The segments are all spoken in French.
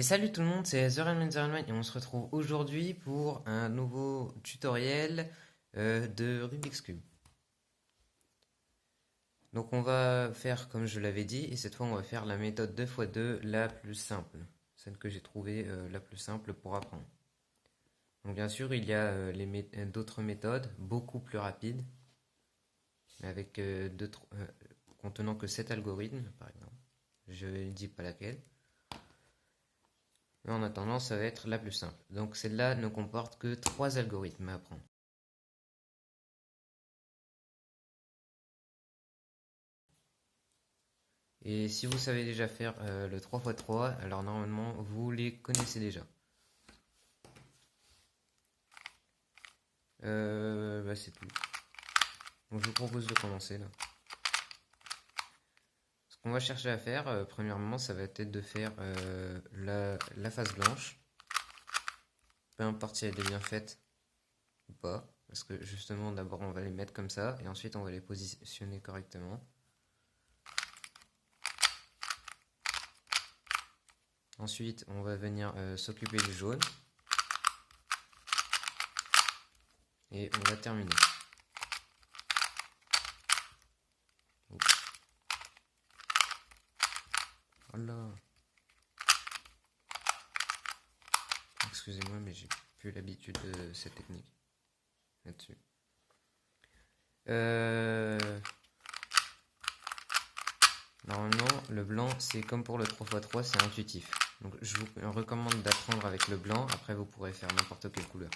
Et salut tout le monde, c'est The et on se retrouve aujourd'hui pour un nouveau tutoriel de Rubik's Cube. Donc on va faire comme je l'avais dit, et cette fois on va faire la méthode 2x2 la plus simple, celle que j'ai trouvée la plus simple pour apprendre. Donc bien sûr il y a d'autres méthodes beaucoup plus rapides, mais avec contenant que 7 algorithmes par exemple. Je ne dis pas laquelle. Mais en attendant, ça va être la plus simple. Donc celle-là ne comporte que 3 algorithmes à apprendre. Et si vous savez déjà faire le 3x3, alors normalement vous les connaissez déjà. C'est tout. Donc je vous propose de commencer là. Ce qu'on va chercher à faire, premièrement, ça va être de faire la face blanche. Peu importe si elle est bien faite ou pas. Parce que justement, d'abord on va les mettre comme ça, et ensuite on va les positionner correctement. Ensuite, on va venir s'occuper du jaune. Et on va terminer. Voilà. Excusez-moi, mais j'ai plus l'habitude de cette technique. Là-dessus. Normalement, le blanc, c'est comme pour le 3x3, c'est intuitif. Donc je vous recommande d'apprendre avec le blanc, après vous pourrez faire n'importe quelle couleur.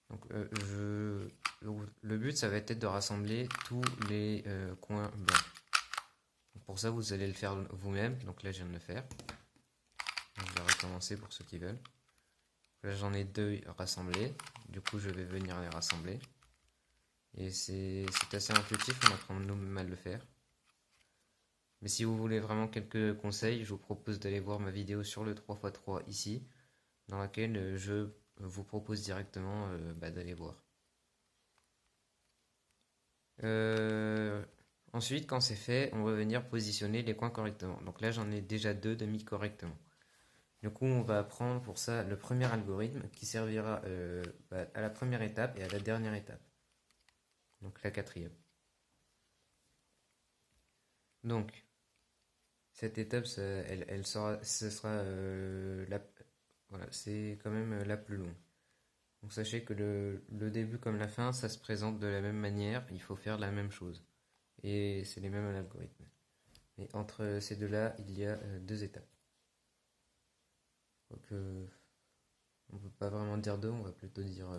Donc le but, ça va être de rassembler tous les coins blancs. Donc, pour ça, vous allez le faire vous-même. Donc là, je viens de le faire. Donc, je vais recommencer pour ceux qui veulent. Là, j'en ai 2 rassemblés. Du coup, je vais venir les rassembler. Et c'est assez intuitif, on apprend nous-mêmes à le faire. Mais si vous voulez vraiment quelques conseils, je vous propose d'aller voir ma vidéo sur le 3x3 ici, dans laquelle je vous propose directement d'aller voir. Ensuite, quand c'est fait, on va venir positionner les coins correctement. Donc là, j'en ai déjà 2 de mis correctement. Du coup, on va apprendre pour ça le premier algorithme qui servira à la première étape et à la dernière étape. Donc la quatrième. Donc, cette étape, ce sera voilà, c'est quand même la plus longue. Donc sachez que le début comme la fin, ça se présente de la même manière, il faut faire la même chose. Et c'est les mêmes algorithmes. Et entre ces deux-là, il y a 2 étapes. Donc, on ne peut pas vraiment dire 2, on va plutôt dire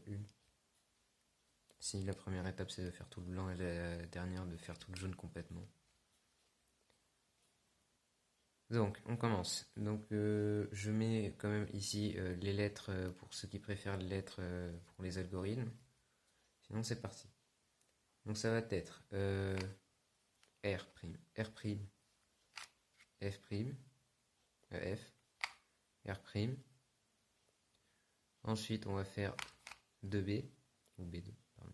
une. Si la première étape c'est de faire tout le blanc et la dernière de faire tout le jaune complètement. Donc, on commence. Donc, je mets quand même ici les lettres pour ceux qui préfèrent les lettres pour les algorithmes. Sinon, c'est parti. Donc, ça va être R', R', F', F, R'. Ensuite, on va faire 2B, ou B2, pardon.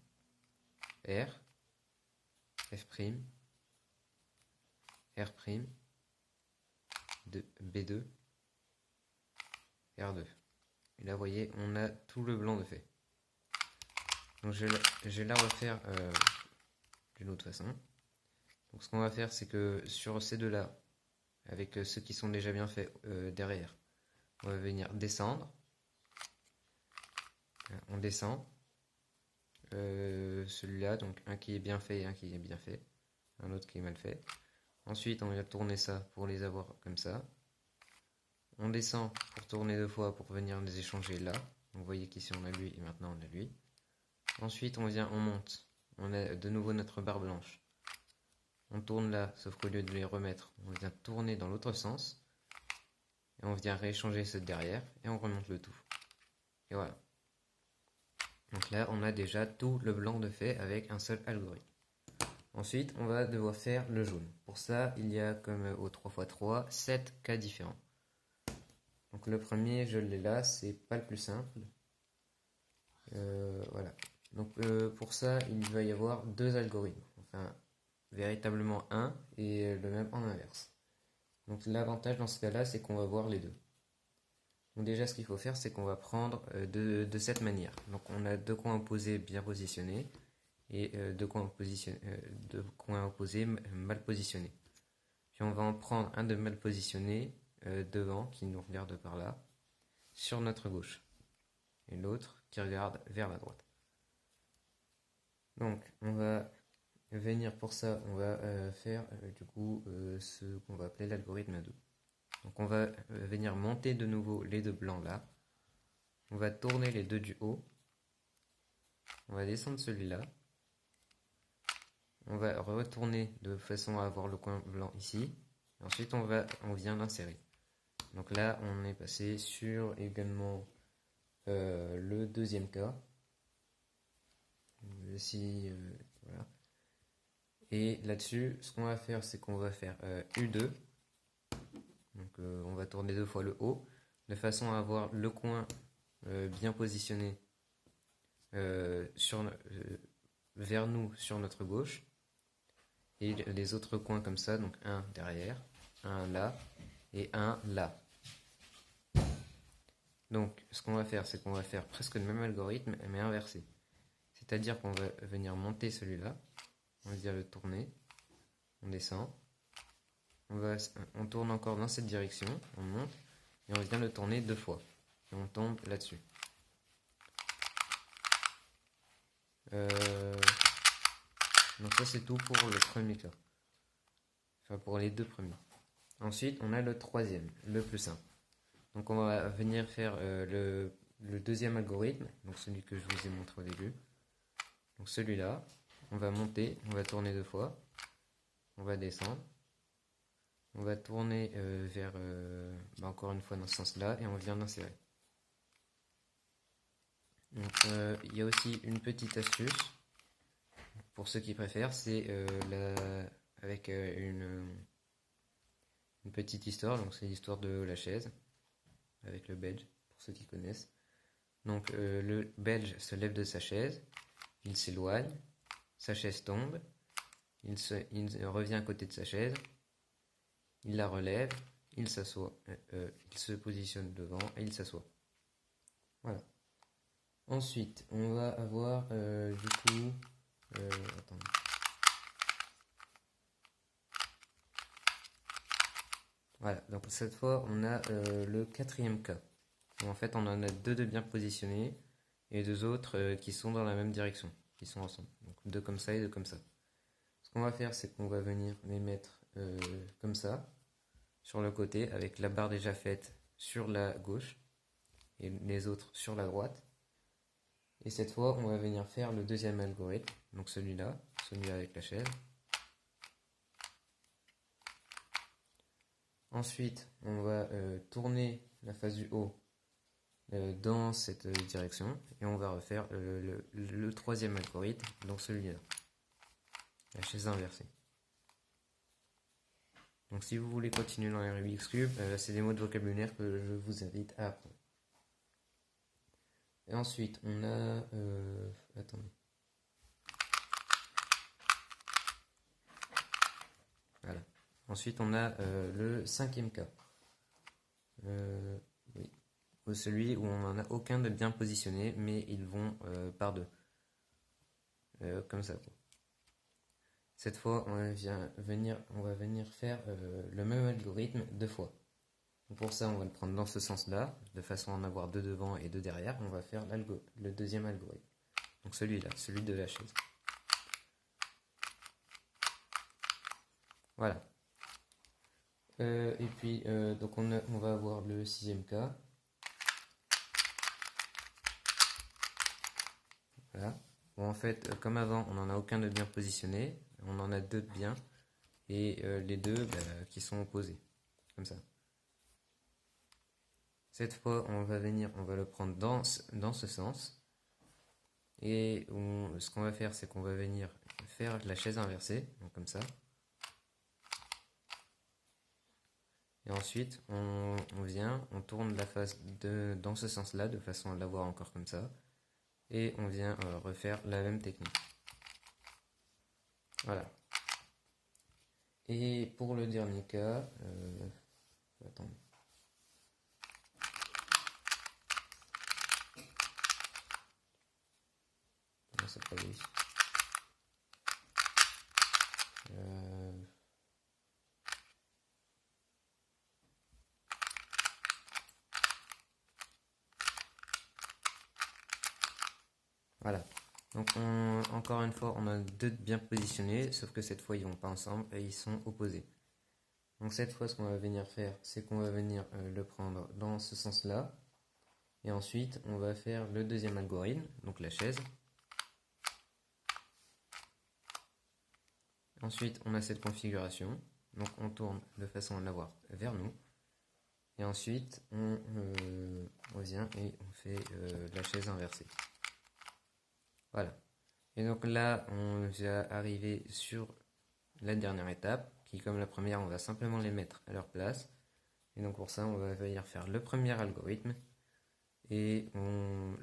R, F', R', B2, R2. Et là, vous voyez, on a tout le blanc de fait. Donc, je vais la refaire d'une autre façon. Donc, ce qu'on va faire, c'est que sur ces deux-là, avec ceux qui sont déjà bien faits derrière, on va venir descendre. On descend. Celui-là, donc un qui est bien fait et un qui est bien fait. Un autre qui est mal fait. Ensuite, on va tourner ça pour les avoir comme ça. On descend pour tourner 2 fois pour venir les échanger là. Donc, vous voyez qu'ici on a lui et maintenant on a lui. Ensuite, on monte. On a de nouveau notre barre blanche. On tourne là, sauf qu'au lieu de les remettre, on vient tourner dans l'autre sens. Et on vient rééchanger ceux derrière et on remonte le tout. Et voilà. Donc là, on a déjà tout le blanc de fait avec un seul algorithme. Ensuite, on va devoir faire le jaune. Pour ça, il y a, comme au 3x3, 7 cas différents. Donc le premier, je l'ai là, c'est pas le plus simple. Voilà. Donc pour ça, il va y avoir 2 algorithmes. Enfin, véritablement un et le même en inverse. Donc l'avantage dans ce cas-là, c'est qu'on va voir les deux. Donc déjà, ce qu'il faut faire, c'est qu'on va prendre de cette manière. Donc on a deux coins opposés bien positionnés et deux coins opposés mal positionnés. Puis on va en prendre un de mal positionné devant, qui nous regarde par là, sur notre gauche. Et l'autre qui regarde vers la droite. Donc on va venir pour ça, on va faire du coup ce qu'on va appeler l'algorithme 2. Donc on va venir monter de nouveau les deux blancs là. On va tourner les deux du haut. On va descendre celui-là. On va retourner de façon à avoir le coin blanc ici. Ensuite on vient l'insérer. Donc là on est passé sur également le deuxième cas. Ici, voilà. Et là-dessus, ce qu'on va faire, c'est qu'on va faire U2. Donc on va tourner deux fois le haut, de façon à avoir le coin bien positionné vers nous sur notre gauche. Et les autres coins comme ça, donc un derrière, un là et un là. Donc ce qu'on va faire, c'est qu'on va faire presque le même algorithme, mais inversé. C'est-à-dire qu'on va venir monter celui-là, on va dire le tourner, on descend, on tourne encore dans cette direction, on monte, et on vient le tourner deux fois. Et on tombe là-dessus. Donc ça c'est tout pour le premier cas. Enfin pour les deux premiers. Ensuite on a le troisième, le plus simple. Donc on va venir faire le deuxième algorithme, donc celui que je vous ai montré au début. Donc celui-là, on va monter, on va tourner deux fois, on va descendre, on va tourner vers, encore une fois dans ce sens-là, et on vient d'insérer. Donc il y a aussi une petite astuce, pour ceux qui préfèrent, c'est avec une petite histoire, donc c'est l'histoire de la chaise, avec le Belge, pour ceux qui connaissent. Donc le Belge se lève de sa chaise, il s'éloigne, sa chaise tombe, il revient à côté de sa chaise, il la relève, il s'assoit, il se positionne devant et il s'assoit. Voilà. Ensuite, on va avoir du coup... attendez. Voilà, donc cette fois on a le quatrième cas. En fait on en a deux de bien positionnés et deux autres qui sont dans la même direction, qui sont ensemble. Donc deux comme ça et deux comme ça. Ce qu'on va faire c'est qu'on va venir les mettre comme ça, sur le côté, avec la barre déjà faite sur la gauche et les autres sur la droite. Et cette fois on va venir faire le deuxième algorithme, donc celui-là avec la chaise. Ensuite, on va tourner la face du haut dans cette direction et on va refaire le troisième algorithme, donc celui-là, la chaise inversée. Donc si vous voulez continuer dans les Rubik's Cube, c'est des mots de vocabulaire que je vous invite à apprendre. Et ensuite, on a... attendez. Voilà. Ensuite, on a le cinquième cas. Oui. Celui où on n'en a aucun de bien positionné, mais ils vont par deux. Comme ça. Cette fois, on va venir faire le même algorithme deux fois. Donc pour ça, on va le prendre dans ce sens-là, de façon à en avoir deux devant et deux derrière. On va faire le deuxième algorithme. Donc celui-là, celui de la chaise. Voilà. Et puis, donc on va avoir le sixième cas. Voilà. Bon, en fait, comme avant, on n'en a aucun de bien positionné. On en a deux de bien. Et les deux qui sont opposés. Comme ça. Cette fois, on va le prendre dans ce sens. Et ce qu'on va faire, c'est qu'on va venir faire la chaise inversée. Donc comme ça. Et ensuite, on tourne la face dans ce sens-là, de façon à l'avoir encore comme ça. Et on vient refaire la même technique. Voilà. Et pour le dernier cas, Attendez. Non, c'est pas ici. Voilà. Donc encore une fois, on a deux bien positionnés, sauf que cette fois ils vont pas ensemble et ils sont opposés. Donc cette fois, ce qu'on va venir faire, c'est qu'on va venir le prendre dans ce sens-là. Et ensuite, on va faire le deuxième algorithme, donc la chaise. Ensuite, on a cette configuration. Donc on tourne de façon à l'avoir vers nous. Et ensuite, on revient et on fait la chaise inversée. Voilà. Et donc là, on va arriver sur la dernière étape, qui comme la première, on va simplement les mettre à leur place. Et donc pour ça, on va venir faire le premier algorithme. Et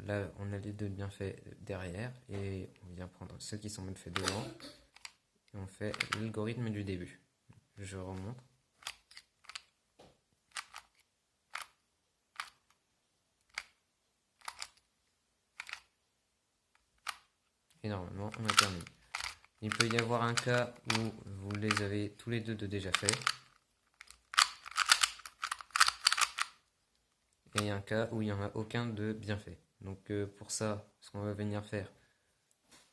là, on a les deux bien faits derrière. Et on vient prendre ceux qui sont mal faits devant. Et on fait l'algorithme du début. Je remonte. Et normalement, on a terminé. Il peut y avoir un cas où vous les avez tous les deux de déjà fait. Et un cas où il n'y en a aucun de bien fait. Donc pour ça, ce qu'on va venir faire,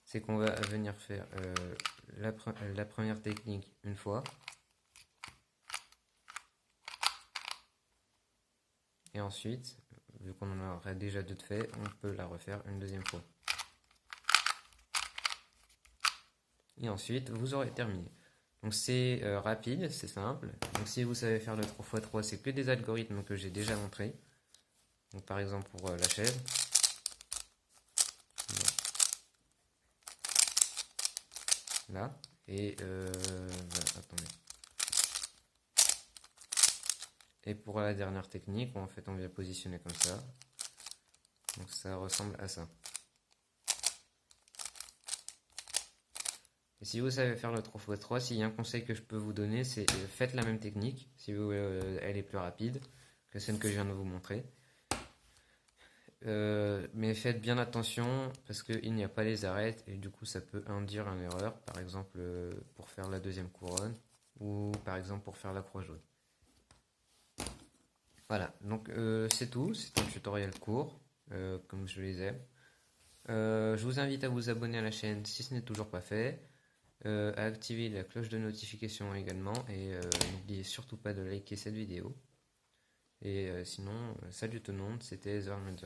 c'est qu'on va venir faire la première technique une fois. Et ensuite, vu qu'on en aurait déjà deux de fait, on peut la refaire une deuxième fois. Et ensuite, vous aurez terminé. Donc c'est rapide, c'est simple. Donc si vous savez faire le 3x3, c'est que des algorithmes que j'ai déjà montrés. Donc par exemple pour la chaise. Là. Et attendez. Et pour la dernière technique, en fait on vient positionner comme ça. Donc ça ressemble à ça. Et si vous savez faire le 3x3, s'il y a un conseil que je peux vous donner, c'est faites la même technique, si vous, elle est plus rapide que celle que je viens de vous montrer. Mais faites bien attention parce qu'il n'y a pas les arêtes et du coup ça peut induire une erreur, par exemple pour faire la deuxième couronne ou par exemple pour faire la croix jaune. Voilà, donc c'est tout, c'est un tutoriel court, comme je les aime. Je vous invite à vous abonner à la chaîne si ce n'est toujours pas fait. À activer la cloche de notification également et n'oubliez surtout pas de liker cette vidéo. Et sinon, salut tout le monde, c'était The Armand.